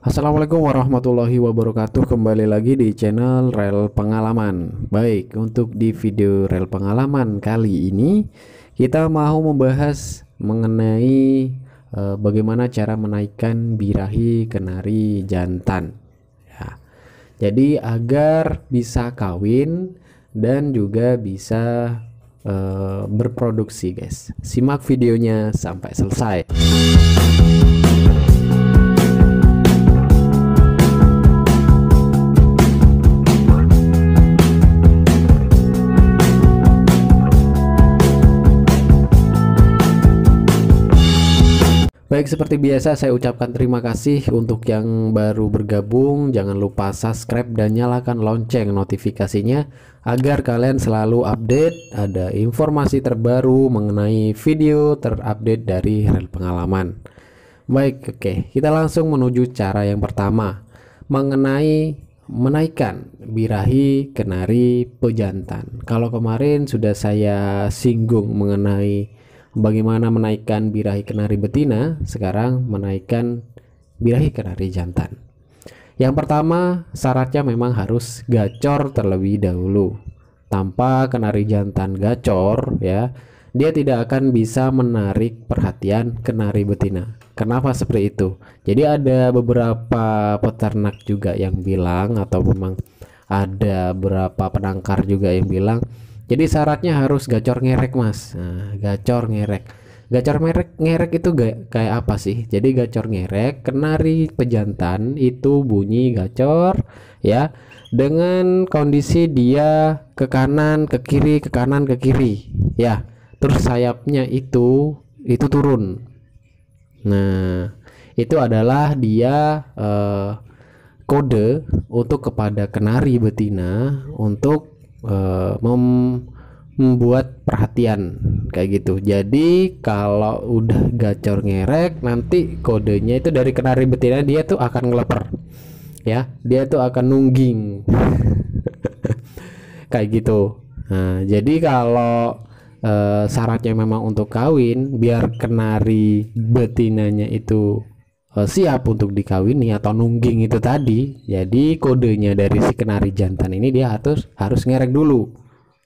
Assalamualaikum warahmatullahi wabarakatuh. Kembali lagi di channel Rel Pengalaman. Baik, untuk di video Rel Pengalaman kali ini kita mau membahas mengenai bagaimana cara menaikkan birahi kenari jantan ya. Jadi agar bisa kawin dan juga bisa berproduksi, guys. Simak videonya sampai selesai. Baik, seperti biasa saya ucapkan terima kasih untuk yang baru bergabung. Jangan lupa subscribe dan nyalakan lonceng notifikasinya agar kalian selalu update ada informasi terbaru mengenai video terupdate dari Rel Pengalaman. Baik, oke, kita langsung menuju cara yang pertama mengenai menaikkan birahi kenari pejantan. Kalau kemarin sudah saya singgung mengenai bagaimana menaikkan birahi kenari betina, sekarang menaikkan birahi kenari jantan. Yang pertama, syaratnya memang harus gacor terlebih dahulu. Tanpa kenari jantan gacor ya, dia tidak akan bisa menarik perhatian kenari betina. Kenapa seperti itu? Jadi ada beberapa peternak juga yang bilang, atau memang ada beberapa penangkar juga yang bilang, jadi syaratnya harus gacor ngerek, mas. Nah, gacor ngerek. Gacor ngerek itu kayak apa sih? Jadi gacor ngerek, kenari pejantan itu bunyi gacor ya, dengan kondisi dia ke kanan, ke kiri, ke kanan, ke kiri ya. Terus sayapnya itu turun. Nah, itu adalah dia kode untuk kepada kenari betina untuk membuat perhatian kayak gitu. Jadi kalau udah gacor ngerek, nanti kodenya itu dari kenari betina, dia tuh akan ngeleper ya, dia tuh akan nungging kayak gitu. Nah, jadi kalau syaratnya memang untuk kawin, biar kenari betinanya itu siap untuk dikawini atau nungging itu tadi, jadi kodenya dari si kenari jantan ini dia harus ngerek dulu.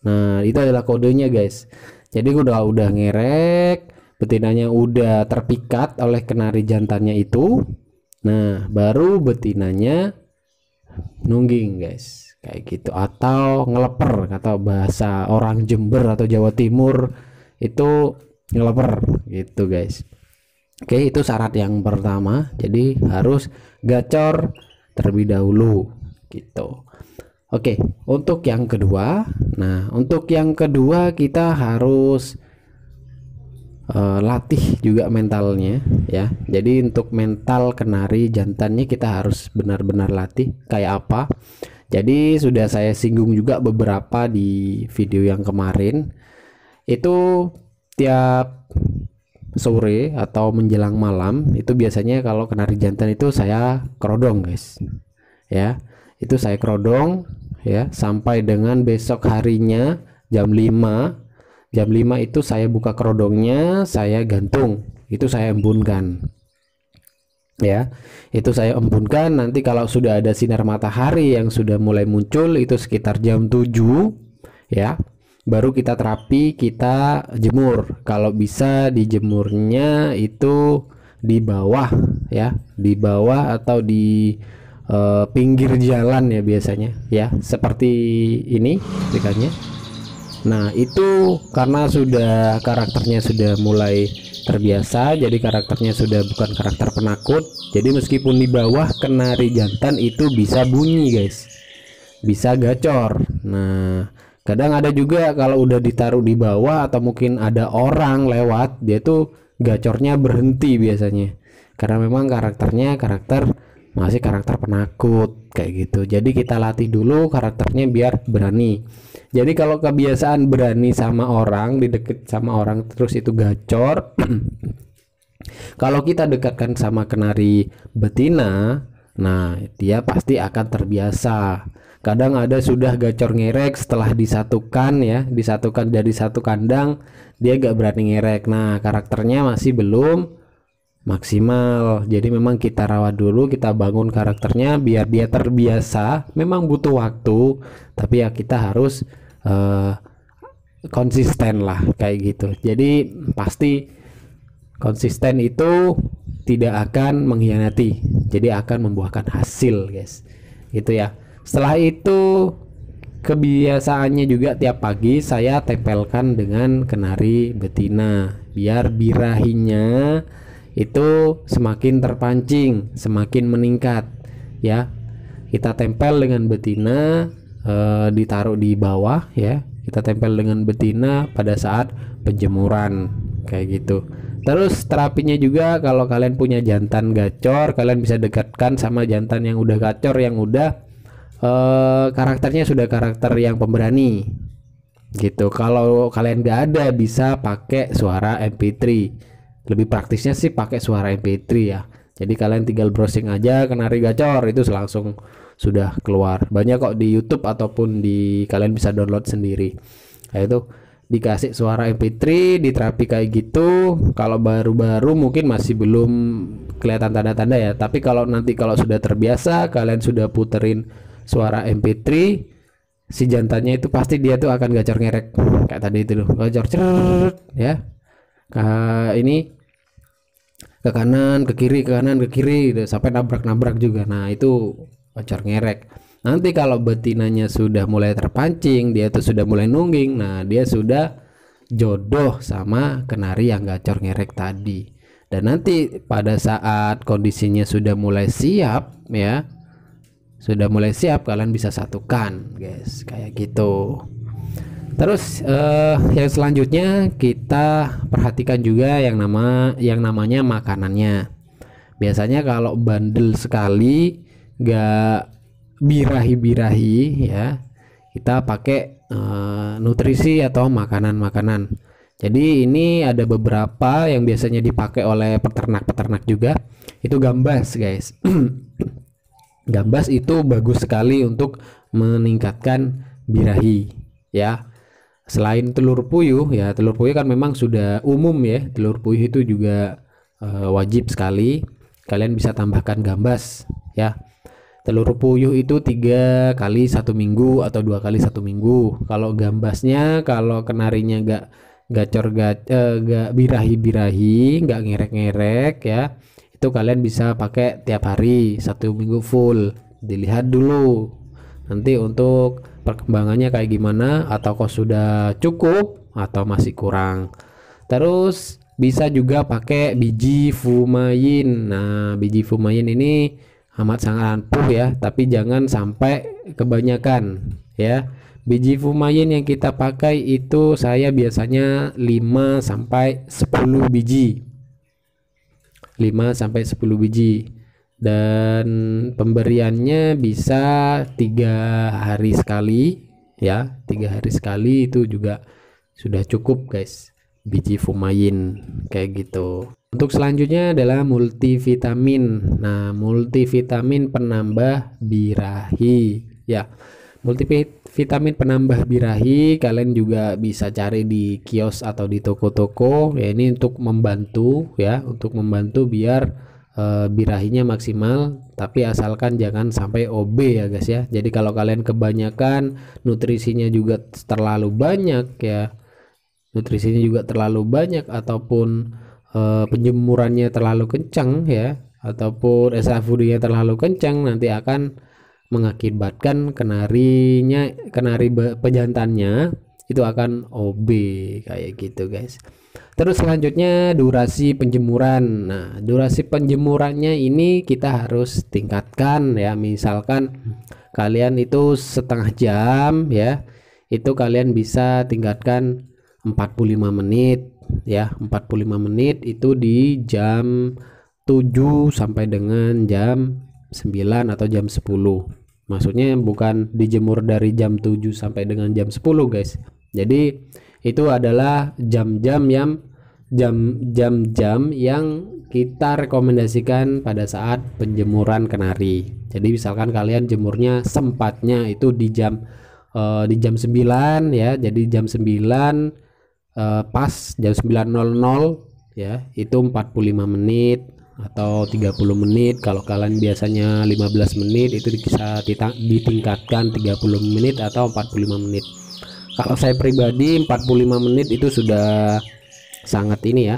Nah, itu adalah kodenya, guys. Jadi udah ngerek, betinanya udah terpikat oleh kenari jantannya itu. Nah, baru betinanya nungging, guys, kayak gitu, atau ngeleper, atau bahasa orang Jember atau Jawa Timur itu ngeleper gitu, guys. Oke, itu syarat yang pertama. Jadi harus gacor terlebih dahulu gitu. Oke, untuk yang kedua, nah untuk yang kedua kita harus latih juga mentalnya ya. Jadi untuk mental kenari jantannya kita harus benar-benar latih. Kayak apa? Jadi sudah saya singgung juga beberapa di video yang kemarin. Itu tiap sore atau menjelang malam itu biasanya kalau kenari jantan itu saya kerodong, guys ya. Itu saya kerodong ya sampai dengan besok harinya jam 5 itu saya buka kerodongnya, saya gantung, itu saya embunkan ya. Itu saya embunkan, nanti kalau sudah ada sinar matahari yang sudah mulai muncul itu sekitar jam 7 ya, baru kita terapi, kita jemur. Kalau bisa dijemurnya itu di bawah ya, di bawah atau di pinggir jalan ya biasanya ya, seperti ini ikannya. Nah, itu karena sudah karakternya sudah mulai terbiasa, jadi karakternya sudah bukan karakter penakut. Jadi meskipun di bawah, kenari jantan itu bisa bunyi, guys, bisa gacor. Nah, kadang ada juga kalau udah ditaruh di bawah atau mungkin ada orang lewat, dia tuh gacornya berhenti biasanya, karena memang karakternya masih karakter penakut kayak gitu. Jadi kita latih dulu karakternya biar berani. Jadi kalau kebiasaan berani sama orang, dideket sama orang terus itu gacor kalau kita dekatkan sama kenari betina, nah dia pasti akan terbiasa. Kadang ada sudah gacor ngerek, setelah disatukan ya, disatukan jadi satu kandang, dia gak berani ngerek. Nah, karakternya masih belum maksimal. Jadi memang kita rawat dulu, kita bangun karakternya biar dia terbiasa. Memang butuh waktu, tapi ya kita harus konsisten lah kayak gitu. Jadi pasti konsisten itu tidak akan mengkhianati, jadi akan membuahkan hasil, guys. Gitu ya. Setelah itu kebiasaannya juga tiap pagi saya tempelkan dengan kenari betina biar birahinya itu semakin terpancing, semakin meningkat ya. Kita tempel dengan betina, ditaruh di bawah ya. Kita tempel dengan betina pada saat penjemuran kayak gitu. Terus terapinya juga kalau kalian punya jantan gacor, kalian bisa dekatkan sama jantan yang udah gacor, yang udah karakternya sudah karakter yang pemberani gitu. Kalau kalian nggak ada, bisa pakai suara MP3. Lebih praktisnya sih pakai suara MP3 ya. Jadi kalian tinggal browsing aja kenari gacor, itu langsung sudah keluar. Banyak kok di YouTube ataupun di kalian bisa download sendiri. Nah, itu dikasih suara MP3, diterapi kayak gitu. Kalau baru-baru mungkin masih belum kelihatan tanda-tanda ya, tapi kalau nanti kalau sudah terbiasa, kalian sudah puterin suara MP3, si jantannya itu pasti dia tuh akan gacor ngerek kayak tadi itu loh, gacor ceret ya. Ini ke kanan, ke kiri, ke kanan, ke kiri, sampai nabrak-nabrak juga. Nah, itu gacor ngerek. Nanti kalau betinanya sudah mulai terpancing, dia tuh sudah mulai nungging, nah dia sudah jodoh sama kenari yang gacor ngerek tadi. Dan nanti pada saat kondisinya sudah mulai siap ya, sudah mulai siap, kalian bisa satukan guys, kayak gitu. Terus yang selanjutnya kita perhatikan juga yang namanya makanannya. Biasanya kalau bandel sekali, gak birahi-birahi ya, kita pakai nutrisi atau makanan-makanan. Jadi ini ada beberapa yang biasanya dipakai oleh peternak-peternak juga, itu gambas guys. Gambas itu bagus sekali untuk meningkatkan birahi ya. Selain telur puyuh ya, telur puyuh kan memang sudah umum ya, telur puyuh itu juga wajib sekali. Kalian bisa tambahkan gambas ya. Telur puyuh itu 3 kali 1 minggu atau 2 kali 1 minggu. Kalau gambasnya, kalau kenarinya gak birahi-birahi, gak ngerek-ngerek ya, itu kalian bisa pakai tiap hari 1 minggu full. Dilihat dulu nanti untuk perkembangannya kayak gimana, atau kok sudah cukup atau masih kurang. Terus bisa juga pakai biji fumain. Nah, biji fumain ini amat sangat ampuh ya, tapi jangan sampai kebanyakan ya. Biji fumain yang kita pakai itu saya biasanya 5 sampai 10 biji. 5 sampai 10 biji. Dan pemberiannya bisa 3 hari sekali ya. 3 hari sekali itu juga sudah cukup guys, biji fumain kayak gitu. Untuk selanjutnya adalah multivitamin. Nah, multivitamin penambah birahi ya. Multivitamin penambah birahi kalian juga bisa cari di kios atau di toko-toko ya. Ini untuk membantu ya, untuk membantu biar birahinya maksimal, tapi asalkan jangan sampai OB ya guys ya. Jadi kalau kalian kebanyakan, nutrisinya juga terlalu banyak ya, nutrisinya juga terlalu banyak, ataupun penjemurannya terlalu kencang ya, ataupun SAFUD-nya terlalu kencang, nanti akan mengakibatkan kenari pejantannya itu akan OB kayak gitu guys. Terus selanjutnya durasi penjemuran. Nah, durasi penjemurannya ini kita harus tingkatkan ya. Misalkan kalian itu setengah jam ya, itu kalian bisa tingkatkan 45 menit ya. 45 menit itu di jam 7 sampai dengan jam 9 atau jam 10. Maksudnya bukan dijemur dari jam 7 sampai dengan jam 10 guys. Jadi itu adalah jam-jam yang kita rekomendasikan pada saat penjemuran kenari. Jadi misalkan kalian jemurnya sempatnya itu di jam 9 ya. Jadi jam 9 pas jam 9.00 ya, itu 45 menit. atau 30 menit. Kalau kalian biasanya 15 menit itu bisa ditingkatkan 30 menit atau 45 menit. Kalau saya pribadi 45 menit itu sudah sangat ini ya,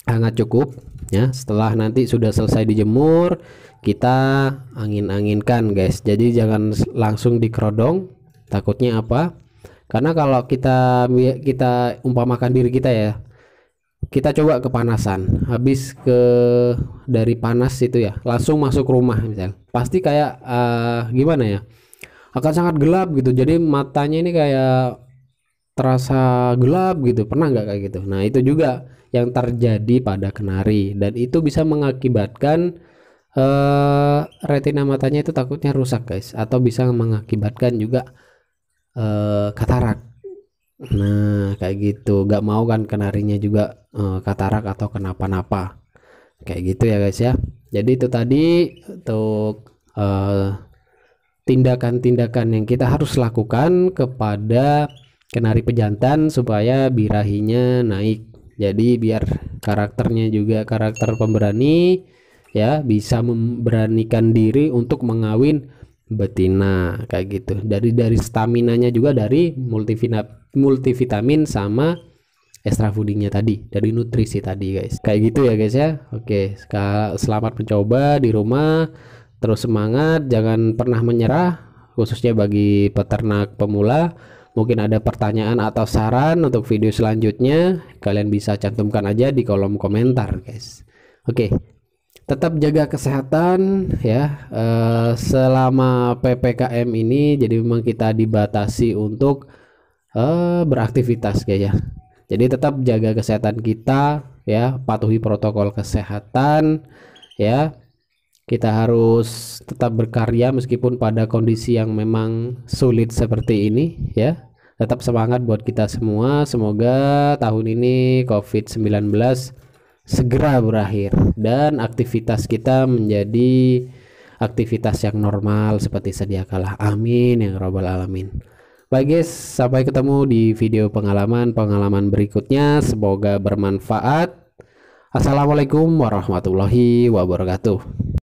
sangat cukup ya. Setelah nanti sudah selesai dijemur, kita angin-anginkan guys. Jadi jangan langsung dikerodong, takutnya apa? Karena kalau kita umpamakan diri kita ya, kita coba kepanasan, habis dari panas itu ya langsung masuk rumah misal, pasti kayak gimana ya, akan sangat gelap gitu. Jadi matanya ini kayak terasa gelap gitu. Pernah nggak kayak gitu? Nah itu juga yang terjadi pada kenari, dan itu bisa mengakibatkan retina matanya itu takutnya rusak guys, atau bisa mengakibatkan juga katarak. Nah kayak gitu, gak mau kan kenarinya juga katarak atau kenapa-napa kayak gitu ya guys ya. Jadi itu tadi untuk tindakan-tindakan yang kita harus lakukan kepada kenari pejantan supaya birahinya naik. Jadi biar karakternya juga karakter pemberani ya, bisa memberanikan diri untuk mengawin betina kayak gitu. Dari staminanya juga dari multivitamin sama extra foodingnya tadi, dari nutrisi tadi guys. Kayak gitu ya guys ya. Oke, selamat mencoba di rumah, terus semangat, jangan pernah menyerah, khususnya bagi peternak pemula. Mungkin ada pertanyaan atau saran untuk video selanjutnya, kalian bisa cantumkan aja di kolom komentar guys. Oke, tetap jaga kesehatan ya selama PPKM ini. Jadi memang kita dibatasi untuk beraktivitas guys ya. Jadi tetap jaga kesehatan kita ya, patuhi protokol kesehatan ya. Kita harus tetap berkarya meskipun pada kondisi yang memang sulit seperti ini ya. Tetap semangat buat kita semua. Semoga tahun ini COVID-19 segera berakhir dan aktivitas kita menjadi aktivitas yang normal seperti sedia kala. Amin ya rabbal alamin. Baik guys, sampai ketemu di video pengalaman berikutnya. Semoga bermanfaat. Assalamualaikum warahmatullahi wabarakatuh.